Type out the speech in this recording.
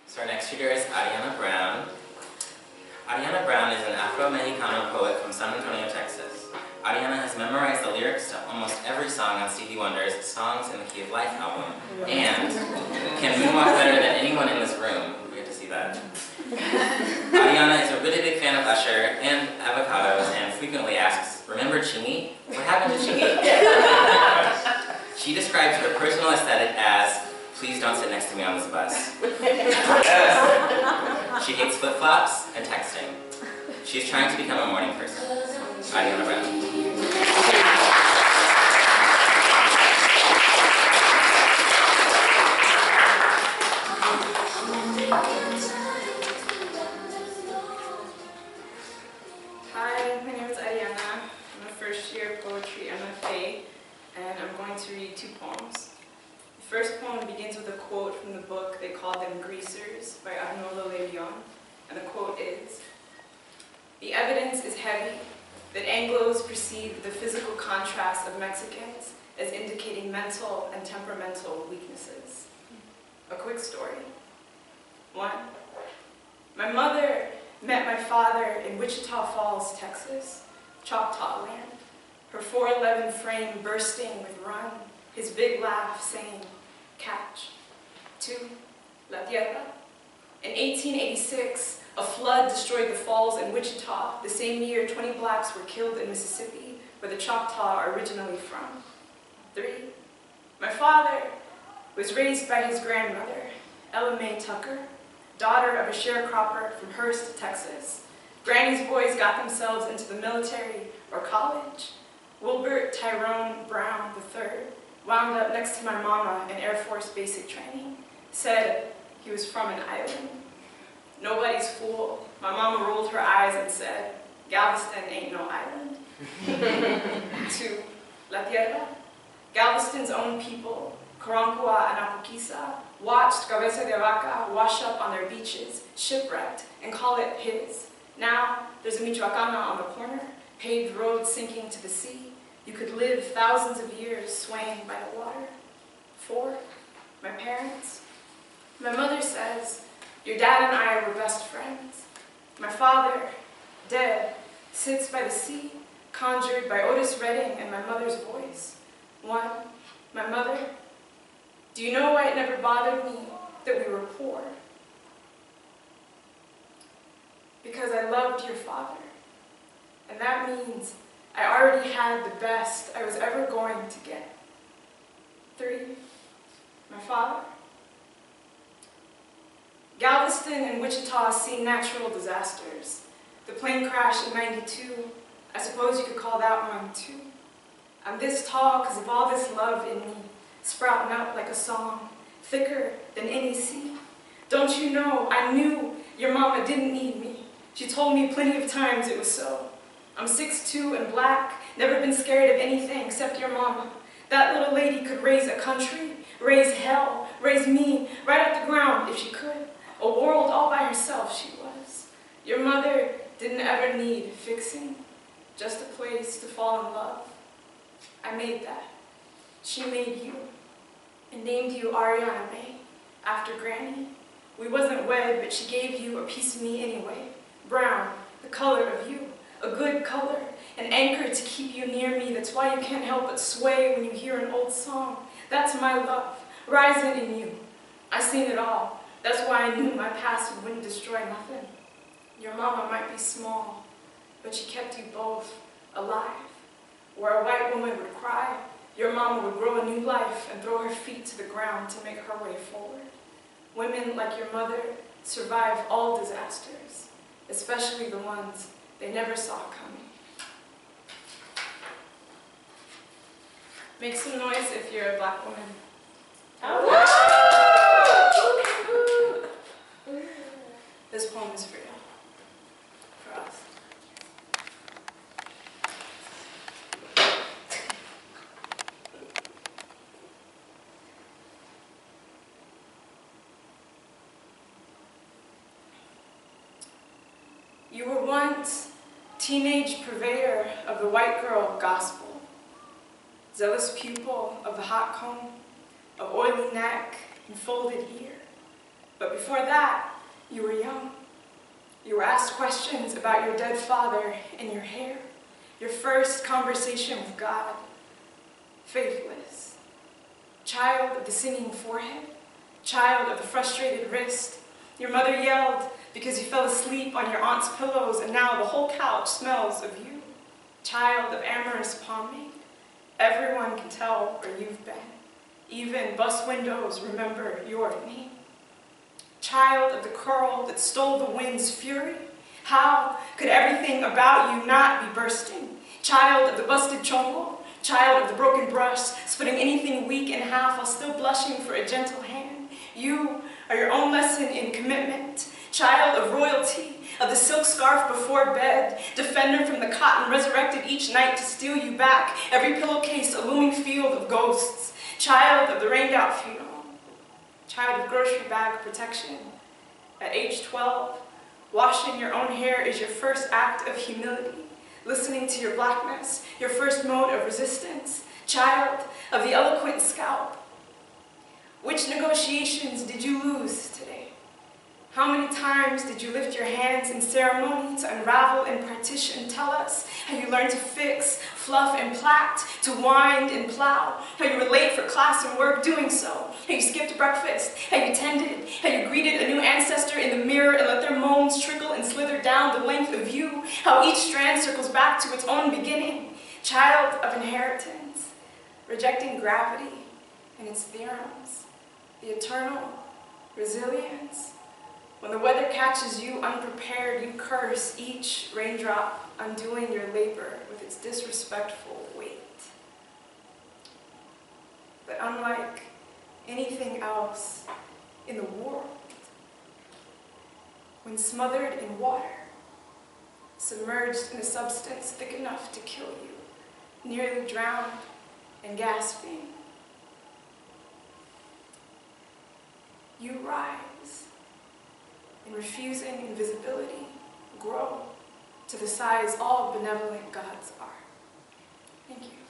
So our next reader is Ariana Brown. Ariana Brown is an Afro-Mexicano poet from San Antonio, Texas. Ariana has memorized the lyrics to almost every song on Stevie Wonder's Songs in the Key of Life album, and can moonwalk better than anyone in this room. We get to see that. Ariana is a really big fan of Usher and avocados and frequently asks, "Remember Chingy? What happened to Chingy?" She describes her personal aesthetic as, "Please don't sit next to me on this bus." She hates flip-flops and texting. She's trying to become a morning person. Ariana Brown. Hi, my name is Ariana. I'm a first-year poetry MFA, and I'm going to read 2 poems. The first poem begins with a quote from the book They Called Them Greasers by Arnoldo Levion, and the quote is, "The evidence is heavy that Anglos perceive the physical contrast of Mexicans as indicating mental and temperamental weaknesses." A quick story. 1. My mother met my father in Wichita Falls, Texas, Choctaw land, her 4'11" frame bursting with run, his big laugh saying, "Catch." 2. La Tierra. In 1886, a flood destroyed the falls in Wichita, the same year 20 blacks were killed in Mississippi, where the Choctaw are originally from. 3. My father was raised by his grandmother, Ella Mae Tucker, daughter of a sharecropper from Hurst, Texas. Granny's boys got themselves into the military or college. Wilbert Tyrone Brown III wound up next to my mama in Air Force basic training. Said he was from an island. Nobody's fool. My mama rolled her eyes and said, "Galveston ain't no island." 2. La Tierra. Galveston's own people, Karankawa and Apoquiza, watched Cabeza de Vaca wash up on their beaches, shipwrecked, and call it his. Now, there's a Michoacana on the corner, paved roads sinking to the sea. You could live thousands of years swaying by the water. 4. My parents. My mother says, "Your dad and I were best friends." My father, dead, sits by the sea, conjured by Otis Redding and my mother's voice. 1. My mother. Do you know why it never bothered me that we were poor? Because I loved your father. And that means I already had the best I was ever going to get. 3. My father. Galveston and Wichita see natural disasters. The plane crash in '92, I suppose you could call that one too. I'm this tall because of all this love in me, sprouting up like a song, thicker than any sea. Don't you know, I knew your mama didn't need me. She told me plenty of times it was so. I'm 6'2" and black, never been scared of anything except your mama. That little lady could raise a country, raise hell, raise me right at the ground if she could. A world all by herself she was. Your mother didn't ever need fixing, just a place to fall in love. I made that. She made you, and named you Ariana May, after Granny. We wasn't wed, but she gave you a piece of me anyway. Brown, the color of you, a good color, an anchor to keep you near me. That's why you can't help but sway when you hear an old song. That's my love, rising in you. I seen it all. That's why I knew my past wouldn't destroy nothing. Your mama might be small, but she kept you both alive. Where a white woman would cry, your mama would grow a new life and throw her feet to the ground to make her way forward. Women like your mother survive all disasters, especially the ones they never saw coming. Make some noise if you're a black woman. This poem is for you, for us. You were once teenage purveyor of the white girl gospel, zealous pupil of the hot comb, of oily neck and folded ear, But before that, you were young. You were asked questions about your dead father and your hair, your first conversation with God. Faithless. Child of the singing forehead, child of the frustrated wrist. Your mother yelled because you fell asleep on your aunt's pillows and now the whole couch smells of you. Child of amorous pomade. Everyone can tell where you've been. Even bus windows remember your name. Child of the curl that stole the wind's fury. How could everything about you not be bursting? Child of the busted chongo. Child of the broken brush, splitting anything weak in half while still blushing for a gentle hand. You are your own lesson in commitment. Child of royalty, of the silk scarf before bed, defender from the cotton resurrected each night to steal you back, every pillowcase a looming field of ghosts. Child of the rained out funeral. Child of grocery bag protection. At age 12, washing your own hair is your first act of humility. Listening to your blackness, your first mode of resistance. Child of the eloquent scalp. Which negotiations did you lose today? How many times did you lift your hands in ceremony to unravel and partition? Tell us how you learned to fix, fluff, and plait, to wind and plow, how you were late for class and work doing so, how you skipped breakfast, how you tended, how you greeted a new ancestor in the mirror and let their moans trickle and slither down the length of you, how each strand circles back to its own beginning. Child of inheritance, rejecting gravity and its theorems, the eternal resilience. When the weather catches you unprepared, you curse each raindrop, undoing your labor with its disrespectful weight. But unlike anything else in the world, when smothered in water, submerged in a substance thick enough to kill you, nearly drowned and gasping, you rise. And refusing invisibility, grow to the size all benevolent gods are. Thank you.